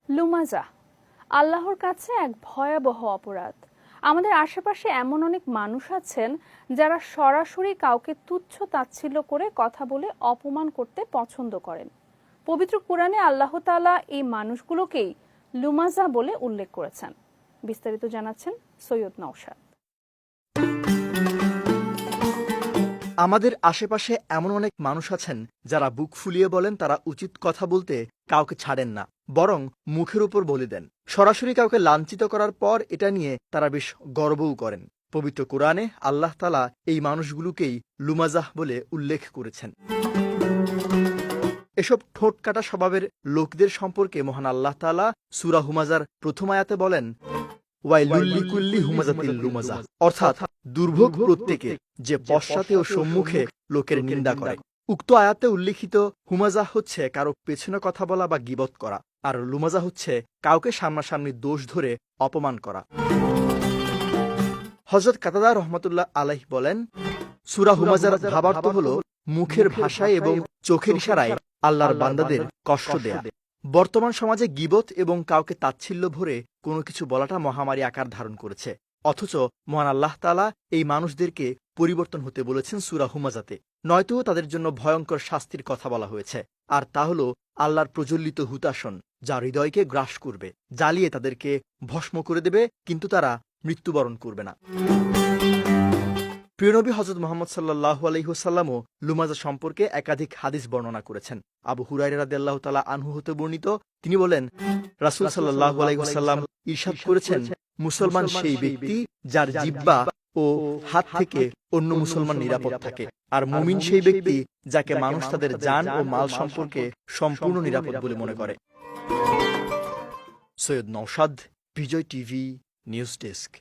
লুমাজা আল্লাহর কাছে এক ভয়াবহ অপরাধ। আমাদের আশেপাশে এমন অনেক মানুষ আছেন যারা সরাসরি কাউকে তুচ্ছ তাচ্ছিল্য করে কথা বলে অপমান করতে পছন্দ করেন। পবিত্র কোরআনে আল্লাহ তাআলা এই মানুষগুলোকেই লুমাজা বলে উল্লেখ করেছেন। বিস্তারিত জানাচ্ছেন সৈয়দ নওশাদ। আমাদের আশেপাশে এমন অনেক মানুষ আছেন যারা বুক ফুলিয়ে বলেন তারা উচিত কথা বলতে কাউকে ছাড়েন না, বরং মুখের উপর বলে দেন। সরাসরি কাউকে লাঞ্ছিত করার পর এটা নিয়ে তারা বেশ গর্বও করেন। পবিত্র কোরআনে আল্লাহ তাআলা এই মানুষগুলোকেই লুমাজাহ বলে উল্লেখ করেছেন। এসব ঠোঁট কাটা স্বভাবের লোকদের সম্পর্কে মহান আল্লাহ তাআলা সূরা হুমাজার প্রথম আয়াতে বলেন, ওয়াইলুল লিকুল্লি হুমাজাতিল লুমাজাহ, অর্থাৎ দুর্ভোগ প্রত্যেকে যে পশ্চাতে ও সম্মুখে লোকের নিন্দা করে। উক্ত আয়াতে উল্লিখিত হুমাজাহ হচ্ছে কারো পেছনে কথা বলা বা গীবত করা, আর লুমাজা হচ্ছে কাউকে সামনাসামনি দোষ ধরে অপমান করা। হযরত কাতাদা রহমাতুল্লাহ আলাইহি বলেন, সূরা হুমাজার ভাবার্থ হল মুখের ভাষায় এবং চোখের ইশারায় আল্লাহর বান্দাদের কষ্ট দেয়া। বর্তমান সমাজে গীবত এবং কাউকে তাচ্ছিল্য ভরে কোনো কিছু বলাটা মহামারী আকার ধারণ করেছে, অথচ মহান আল্লাহ তাআলা এই মানুষদেরকে পরিবর্তন হতে বলেছেন সূরা হুমাজাতে। নয়তো তাদের জন্য ভয়ঙ্কর শাস্তির কথা বলা হয়েছে, আর তা হল আল্লাহর প্রজ্বলিত হুতাশন, যা হৃদয়কে গ্রাস করবে, জ্বালিয়ে তাদেরকে ভস্ম করে দেবে, কিন্তু তারা মৃত্যুবরণ করবে না। প্রিয়নবী হযরত মুহাম্মদ সাল্লাল্লাহু আলাইহি ওয়াসাল্লামও লুমাজা সম্পর্কে একাধিক হাদিস বর্ণনা করেছেন। আবু হুরায়রা রাদিয়াল্লাহু তাআলা আনহু হতে বর্ণিত, তিনি বলেন, রাসূল সাল্লাল্লাহু আলাইহি ওয়াসাল্লাম ইরশাদ করেছেন, মুসলমান সেই ব্যক্তি যার জিহ্বা ও হাত থেকে অন্য মুসলমান নিরাপদ থাকে, আর মুমিন সেই ব্যক্তি যাকে মানুষ তাদের জান ও মাল সম্পর্কে সম্পূর্ণ নিরাপদ বলে মনে করে। সৈয়দ নওশাদ, বিজয় টিভি নিউজ ডেস্ক।